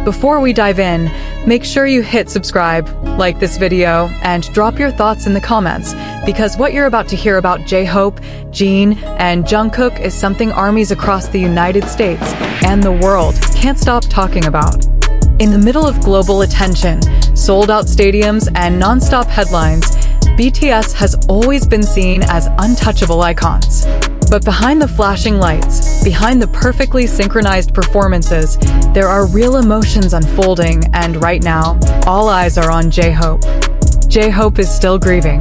Before we dive in, make sure you hit subscribe, like this video, and drop your thoughts in the comments, because what you're about to hear about J-Hope, Jin, and Jungkook is something armies across the United States and the world can't stop talking about. In the middle of global attention, sold-out stadiums, and non-stop headlines, BTS has always been seen as untouchable icons. But behind the flashing lights, behind the perfectly synchronized performances, there are real emotions unfolding, and right now, all eyes are on J-Hope. J-Hope is still grieving.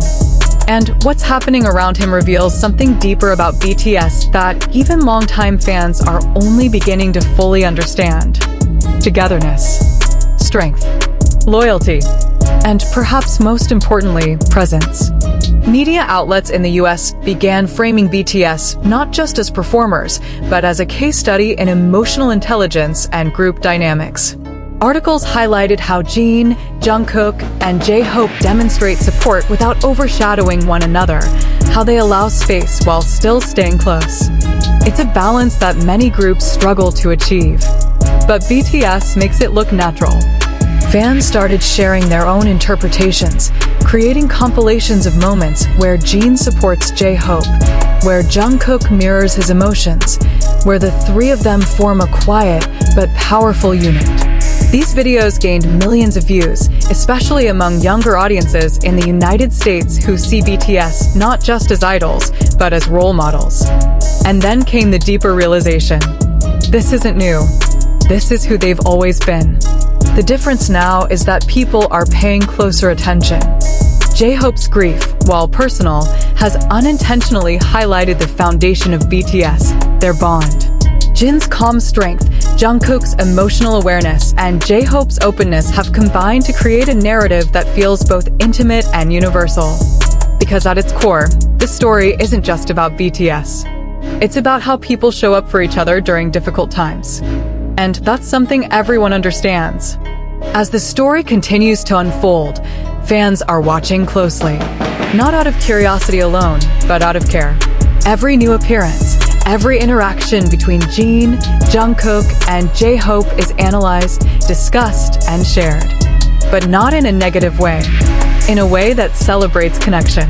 And what's happening around him reveals something deeper about BTS that even longtime fans are only beginning to fully understand. Togetherness, strength, loyalty, and perhaps most importantly, presence. Media outlets in the US began framing BTS not just as performers, but as a case study in emotional intelligence and group dynamics. Articles highlighted how Jin, Jungkook, and J-Hope demonstrate support without overshadowing one another, how they allow space while still staying close. It's a balance that many groups struggle to achieve. But BTS makes it look natural. Fans started sharing their own interpretations, creating compilations of moments where Jin supports J-Hope, where Jungkook mirrors his emotions, where the three of them form a quiet but powerful unit. These videos gained millions of views, especially among younger audiences in the United States who see BTS not just as idols, but as role models. And then came the deeper realization. This isn't new. This is who they've always been. The difference now is that people are paying closer attention. J-Hope's grief, while personal, has unintentionally highlighted the foundation of BTS, their bond. Jin's calm strength, Jungkook's emotional awareness, and J-Hope's openness have combined to create a narrative that feels both intimate and universal. Because at its core, this story isn't just about BTS. It's about how people show up for each other during difficult times. And that's something everyone understands. As the story continues to unfold, fans are watching closely. Not out of curiosity alone, but out of care. Every new appearance, every interaction between Jin, Jungkook, and J-Hope is analyzed, discussed, and shared. But not in a negative way. In a way that celebrates connection.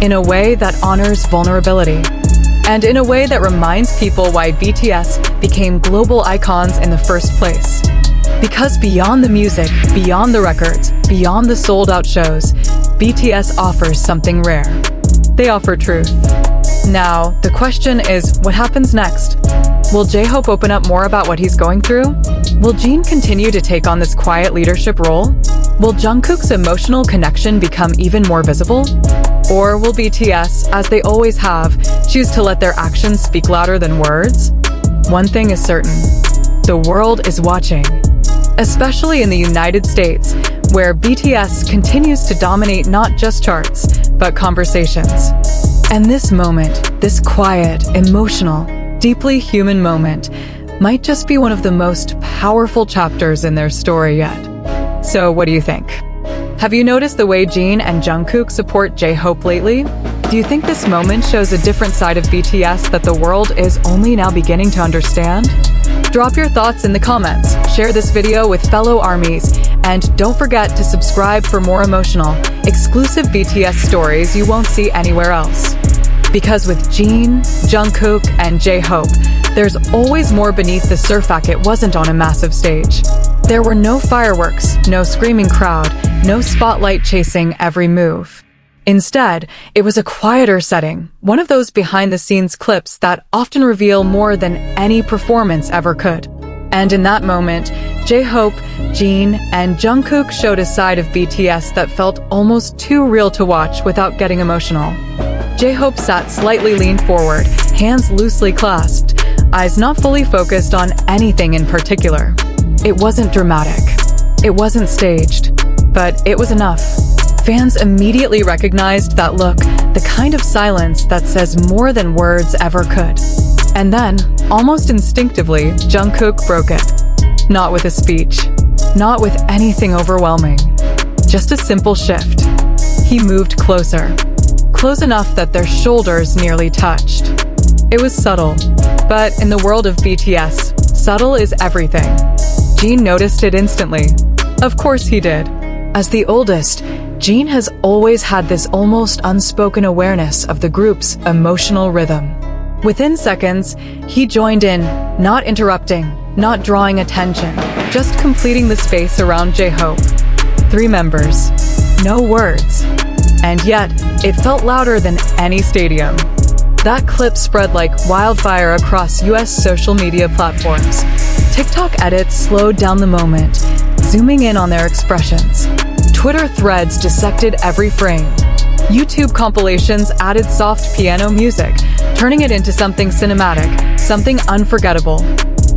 In a way that honors vulnerability. And in a way that reminds people why BTS became global icons in the first place. Because beyond the music, beyond the records, beyond the sold-out shows, BTS offers something rare. They offer truth. Now, the question is, what happens next? Will J-Hope open up more about what he's going through? Will Jin continue to take on this quiet leadership role? Will Jungkook's emotional connection become even more visible? Or will BTS, as they always have, choose to let their actions speak louder than words? One thing is certain. The world is watching. Especially in the United States, where BTS continues to dominate not just charts, but conversations. And this moment, this quiet, emotional, deeply human moment, might just be one of the most powerful chapters in their story yet. So what do you think? Have you noticed the way Jin and Jungkook support J-Hope lately? Do you think this moment shows a different side of BTS that the world is only now beginning to understand? Drop your thoughts in the comments, share this video with fellow armies, and don't forget to subscribe for more emotional, exclusive BTS stories you won't see anywhere else. Because with Jin, Jungkook, and J-Hope, there's always more beneath the surface. It wasn't on a massive stage. There were no fireworks, no screaming crowd, no spotlight chasing every move. Instead, it was a quieter setting, one of those behind-the-scenes clips that often reveal more than any performance ever could. And in that moment, J-Hope, Jin, and Jungkook showed a side of BTS that felt almost too real to watch without getting emotional. J-Hope sat slightly leaned forward, hands loosely clasped, eyes not fully focused on anything in particular. It wasn't dramatic. It wasn't staged. But it was enough. Fans immediately recognized that look, the kind of silence that says more than words ever could. And then, almost instinctively, Jungkook broke it. Not with a speech. Not with anything overwhelming. Just a simple shift. He moved closer. Close enough that their shoulders nearly touched. It was subtle. But in the world of BTS, subtle is everything. Jin noticed it instantly. Of course he did. As the oldest, Jin has always had this almost unspoken awareness of the group's emotional rhythm. Within seconds, he joined in, not interrupting, not drawing attention, just completing the space around J-Hope. 3 members, no words. And yet, it felt louder than any stadium. That clip spread like wildfire across US social media platforms. TikTok edits slowed down the moment, zooming in on their expressions. Twitter threads dissected every frame. YouTube compilations added soft piano music, turning it into something cinematic, something unforgettable.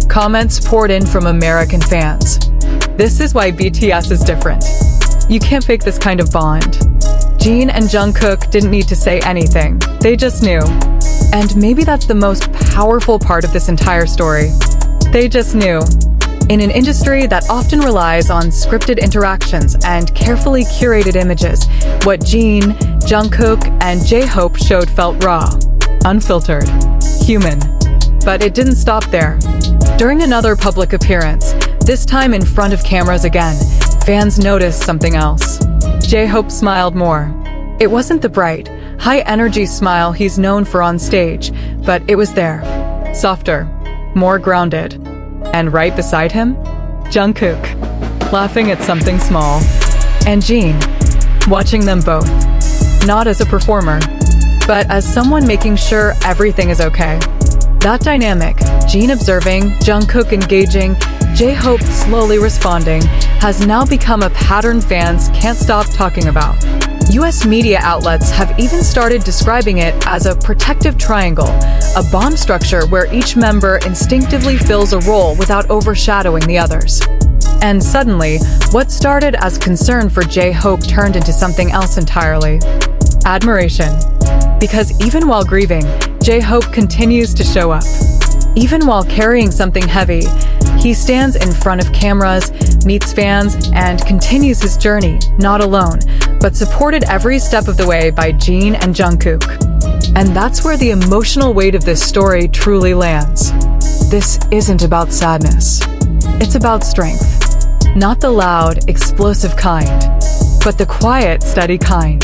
Comments poured in from American fans. This is why BTS is different. You can't fake this kind of bond. Jin and Jungkook didn't need to say anything. They just knew. And maybe that's the most powerful part of this entire story. They just knew. In an industry that often relies on scripted interactions and carefully curated images, what Jin, Jungkook, and J-Hope showed felt raw, unfiltered, human. But it didn't stop there. During another public appearance, this time in front of cameras again, fans noticed something else. J-Hope smiled more. It wasn't the bright, high-energy smile he's known for on stage, but it was there. Softer, more grounded. And right beside him, Jungkook, laughing at something small. And Jin, watching them both. Not as a performer, but as someone making sure everything is okay. That dynamic, Jin observing, Jungkook engaging, J-Hope slowly responding, has now become a pattern fans can't stop talking about. US media outlets have even started describing it as a protective triangle, a bond structure where each member instinctively fills a role without overshadowing the others. And suddenly, what started as concern for J-Hope turned into something else entirely. Admiration. Because even while grieving, J-Hope continues to show up. Even while carrying something heavy, he stands in front of cameras, meets fans, and continues his journey, not alone, but supported every step of the way by Jin and Jungkook. And that's where the emotional weight of this story truly lands. This isn't about sadness. It's about strength. Not the loud, explosive kind, but the quiet, steady kind.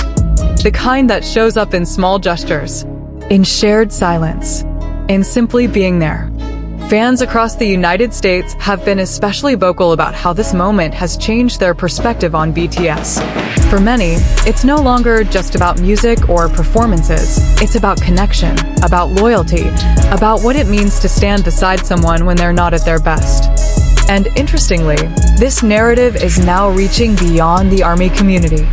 The kind that shows up in small gestures, in shared silence, in simply being there. Fans across the United States have been especially vocal about how this moment has changed their perspective on BTS. For many, it's no longer just about music or performances. It's about connection, about loyalty, about what it means to stand beside someone when they're not at their best. And interestingly, this narrative is now reaching beyond the ARMY community.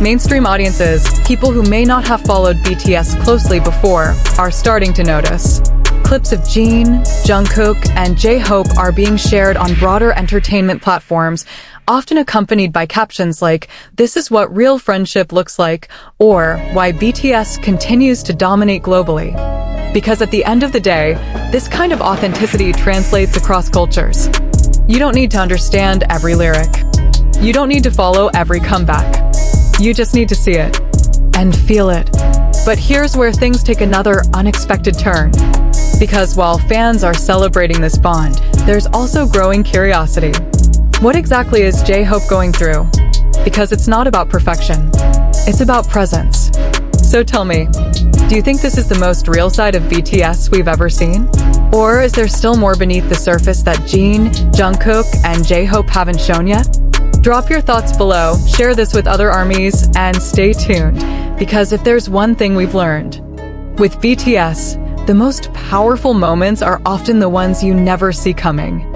Mainstream audiences, people who may not have followed BTS closely before, are starting to notice. Clips of Jin, Jungkook, and J-Hope are being shared on broader entertainment platforms, often accompanied by captions like, "This is what real friendship looks like," or "Why BTS continues to dominate globally." Because at the end of the day, this kind of authenticity translates across cultures. You don't need to understand every lyric. You don't need to follow every comeback. You just need to see it and feel it. But here's where things take another unexpected turn. Because while fans are celebrating this bond, there's also growing curiosity. What exactly is J-Hope going through? Because it's not about perfection. It's about presence. So tell me, do you think this is the most real side of BTS we've ever seen? Or is there still more beneath the surface that Jin, Jungkook, and J-Hope haven't shown yet? Drop your thoughts below, share this with other ARMYs, and stay tuned. Because if there's one thing we've learned, with BTS, the most powerful moments are often the ones you never see coming.